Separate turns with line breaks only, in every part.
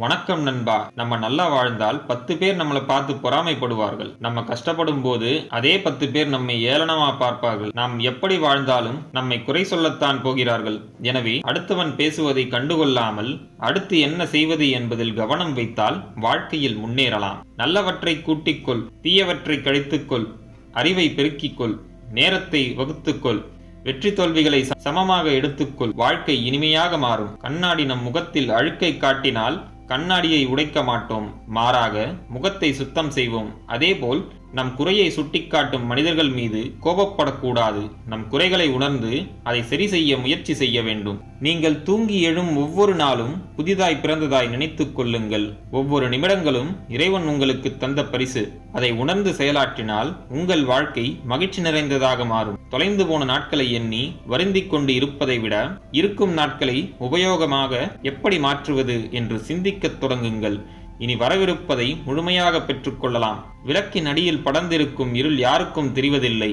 வணக்கம் நண்பா. நம்ம நல்லா வாழ்ந்தால் 10 பேர் நம்மளை பார்த்து பொறாமைப்படுவார்கள். நம்ம கஷ்டப்படும் போது அதே 10 பேர் நம்மை ஏளனமா பார்ப்பார்கள். நாம் எப்படி வாழ்ந்தாலும் நம்மை குறை சொல்லத்தான் போகிறார்கள். எனவே அடுத்தவன் பேசுவதை கண்டுகொள்ளாமல் அடுத்து என்ன செய்வது என்பதில் கவனம் வைத்தால் வாழ்க்கையில் முன்னேறலாம். நல்லவற்றை கூட்டிக்கொள், தீயவற்றை கழித்துக்கொள், அறிவை பெருக்கிக்கொள், நேரத்தை வகுத்துக்கொள், வெற்றி தோல்விகளை சமமாக எடுத்துக்கொள். வாழ்க்கை இனிமையாக மாறும். கண்ணாடி நம் முகத்தில் அழுக்கை காட்டினால் கண்ணாடியை உடைக்க மாட்டோம், மாறாக முகத்தை சுத்தம் செய்வோம். அதேபோல் நம் குறையை சுட்டிக்காட்டும் மனிதர்கள் மீது கோபப்படக்கூடாது. நம் குறைகளை உணர்ந்து அதை சரி செய்ய முயற்சி செய்ய வேண்டும். நீங்கள் தூங்கி எழும் ஒவ்வொரு நாளும் புதிதாய் பிறந்ததாய் நினைத்துக் கொள்ளுங்கள். ஒவ்வொரு நிமிடங்களும் இறைவன் உங்களுக்கு தந்த பரிசு. அதை உணர்ந்து செயலாற்றினால் உங்கள் வாழ்க்கை மகிழ்ச்சி நிறைந்ததாக மாறும். தொலைந்து போன நாட்களை எண்ணி வருந்திக் கொண்டு இருப்பதை விட இருக்கும் நாட்களை உபயோகமாக எப்படி மாற்றுவது என்று சிந்திக்கத் தொடங்குங்கள். இனி வரவிருப்பதை முழுமையாக பெற்றுக்கொள்ளலாம். விளக்கின் அடியில் படர்ந்திருக்கும் இருள் யாருக்கும் தெரிவதில்லை.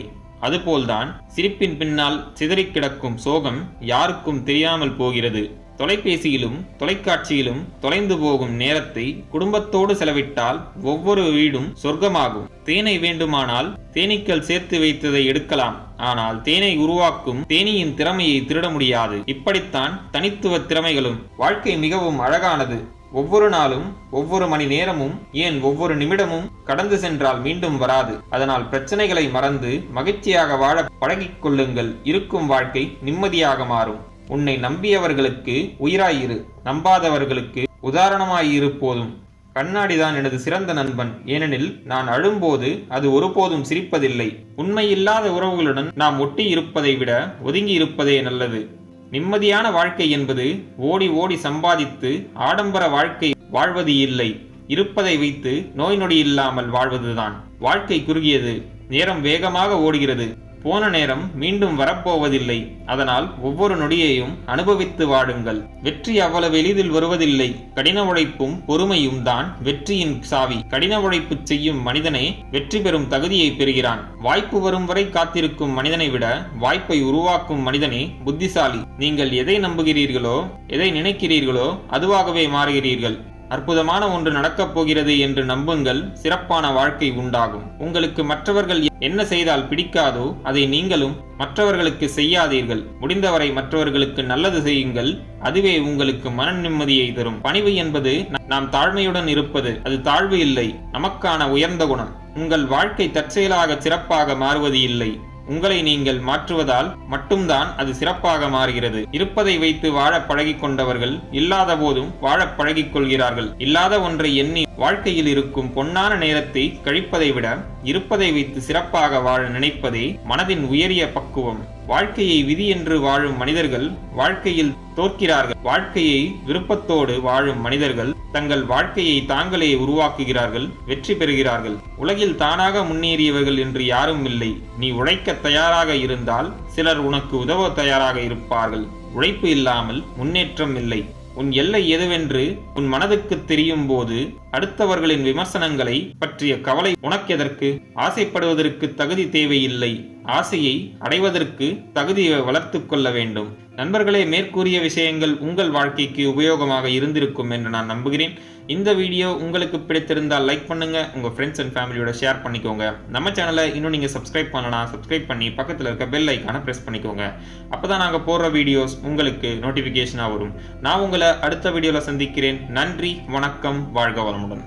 அதுபோல்தான் சிரிப்பின் பின்னால் சிதறிக் கிடக்கும் சோகம் யாருக்கும் தெரியாமல் போகிறது. தொலைபேசியிலும் தொலைக்காட்சியிலும் தொலைந்து போகும் நேரத்தை குடும்பத்தோடு செலவிட்டால் ஒவ்வொரு வீடும் சொர்க்கமாகும். தேனை வேண்டுமானால் தேனீக்கள் சேர்த்து வைத்ததை எடுக்கலாம், ஆனால் தேனை உருவாக்கும் தேனீயின் திறமையை திருட முடியாது. இப்படித்தான் தனித்துவ திறமைகளும். வாழ்க்கை மிகவும் அழகானது. ஒவ்வொரு நாளும், ஒவ்வொரு மணி நேரமும், ஏன் ஒவ்வொரு நிமிடமும் கடந்து சென்றால் மீண்டும் வராது. அதனால் பிரச்சனைகளை மறந்து மகிழ்ச்சியாக வாழ பழகிக் கொள்ளுங்கள். இருக்கும் வாழ்க்கை நிம்மதியாக மாறும். உன்னை நம்பியவர்களுக்கு உயிராயிரு, நம்பாதவர்களுக்கு உதாரணமாயிரு போதும். கண்ணாடிதான் எனது சிறந்த நண்பன், ஏனெனில் நான் அழும்போது அது ஒருபோதும் சிரிப்பதில்லை. உண்மையில்லாத உறவுகளுடன் நாம் ஒட்டி இருப்பதை விட ஒதுங்கி இருப்பதே நல்லது. நிம்மதியான வாழ்க்கை என்பது ஓடி ஓடி சம்பாதித்து ஆடம்பர வாழ்க்கை வாழ்வது இல்லை. இருப்பதை வைத்து நோய் நொடி இல்லாமல் வாழ்வதுதான். வாழ்க்கை குறுகியது, நேரம் வேகமாக ஓடுகிறது. போன நேரம் மீண்டும் வரப்போவதில்லை. அதனால் ஒவ்வொரு நொடியையும் அனுபவித்து வாடுங்கள். வெற்றி அவ்வளவு எளிதில் வருவதில்லை. கடின உழைப்பும் பொறுமையும் தான் வெற்றியின் சாவி. கடின உழைப்பு செய்யும் மனிதனே வெற்றி பெறும் தகுதியை பெறுகிறான். வாய்ப்பு வரும் வரை காத்திருக்கும் மனிதனை விட வாய்ப்பை உருவாக்கும் மனிதனே புத்திசாலி. நீங்கள் எதை நம்புகிறீர்களோ, எதை நினைக்கிறீர்களோ அதுவாகவே மாறுகிறீர்கள். அற்புதமான ஒன்று நடக்கப் போகிறது என்று நம்புங்கள். சிறப்பான வாழ்க்கை உண்டாகும். உங்களுக்கு மற்றவர்கள் என்ன செய்தால் பிடிக்காதோ அதை நீங்களும் மற்றவர்களுக்கு செய்யாதீர்கள். முடிந்தவரை மற்றவர்களுக்கு நல்லது செய்யுங்கள். அதுவே உங்களுக்கு மன நிம்மதியை தரும். பணிவு என்பது நாம் தாழ்மையுடன் இருப்பது. அது தாழ்வு இல்லை, நமக்கான உயர்ந்த குணம். உங்கள் வாழ்க்கை தற்செயலாக சிறப்பாக மாறுவது இல்லை. உங்களை நீங்கள் மாற்றுவதால் மட்டும்தான் அது சிறப்பாக மாறுகிறது. இருப்பதை வைத்து வாழ பழகிக் கொண்டவர்கள் இல்லாத போதும் வாழ பழகிக் கொள்கிறார்கள். இல்லாத ஒன்றை எண்ணி வாழ்க்கையில் இருக்கும் பொன்னான நேரத்தை கழிப்பதை விட இருப்பதை வைத்து சிறப்பாக வாழ நினைப்பதே மனதின் உயரிய பக்குவம். வாழ்க்கையை விதி என்று வாழும் மனிதர்கள் வாழ்க்கையில் தோற்கிறார்கள். வாழ்க்கையை விருப்பத்தோடு வாழும் மனிதர்கள் தங்கள் வாழ்க்கையை தாங்களே உருவாக்குகிறார்கள், வெற்றி பெறுகிறார்கள். உலகில் தானாக முன்னேறியவர்கள் என்று யாரும் இல்லை. நீ உழைக்க தயாராக இருந்தால் சிலர் உனக்கு உதவ தயாராக இருப்பார்கள். உழைப்பு இல்லாமல் முன்னேற்றம் இல்லை. உன் எல்லை எதுவென்று உன் மனதுக்கு தெரியும் போது அடுத்தவர்களின் விமர்சனங்களை பற்றிய கவலை உனக்கெதற்கு? ஆசைப்படுவதற்கு தகுதி தேவையில்லை. ஆசையை அடைவதற்கு தகுதியை வளர்த்து கொள்ள வேண்டும். நண்பர்களே, மேற்கூறிய விஷயங்கள் உங்கள் வாழ்க்கைக்கு உபயோகமாக இருந்திருக்கும் என்று நான் நம்புகிறேன். இந்த வீடியோ உங்களுக்கு பிடித்திருந்தால் லைக் பண்ணுங்க, உங்க ஃப்ரெண்ட்ஸ் அண்ட் ஃபேமிலியோட ஷேர் பண்ணிக்கோங்க. நம்ம சேனலை இன்னும் நீங்க சப்ஸ்கிரைப் பண்ணலாம், சப்ஸ்கிரைப் பண்ணி பக்கத்தில் இருக்க பெல் ஐக்கானை பிரஸ் பண்ணிக்கோங்க. அப்பதான் நாங்க போடுற வீடியோஸ் உங்களுக்கு நோட்டிபிகேஷனா வரும். நான் உங்களை அடுத்த வீடியோல சந்திக்கிறேன். நன்றி, வணக்கம், வாழ்க வளமுடன்.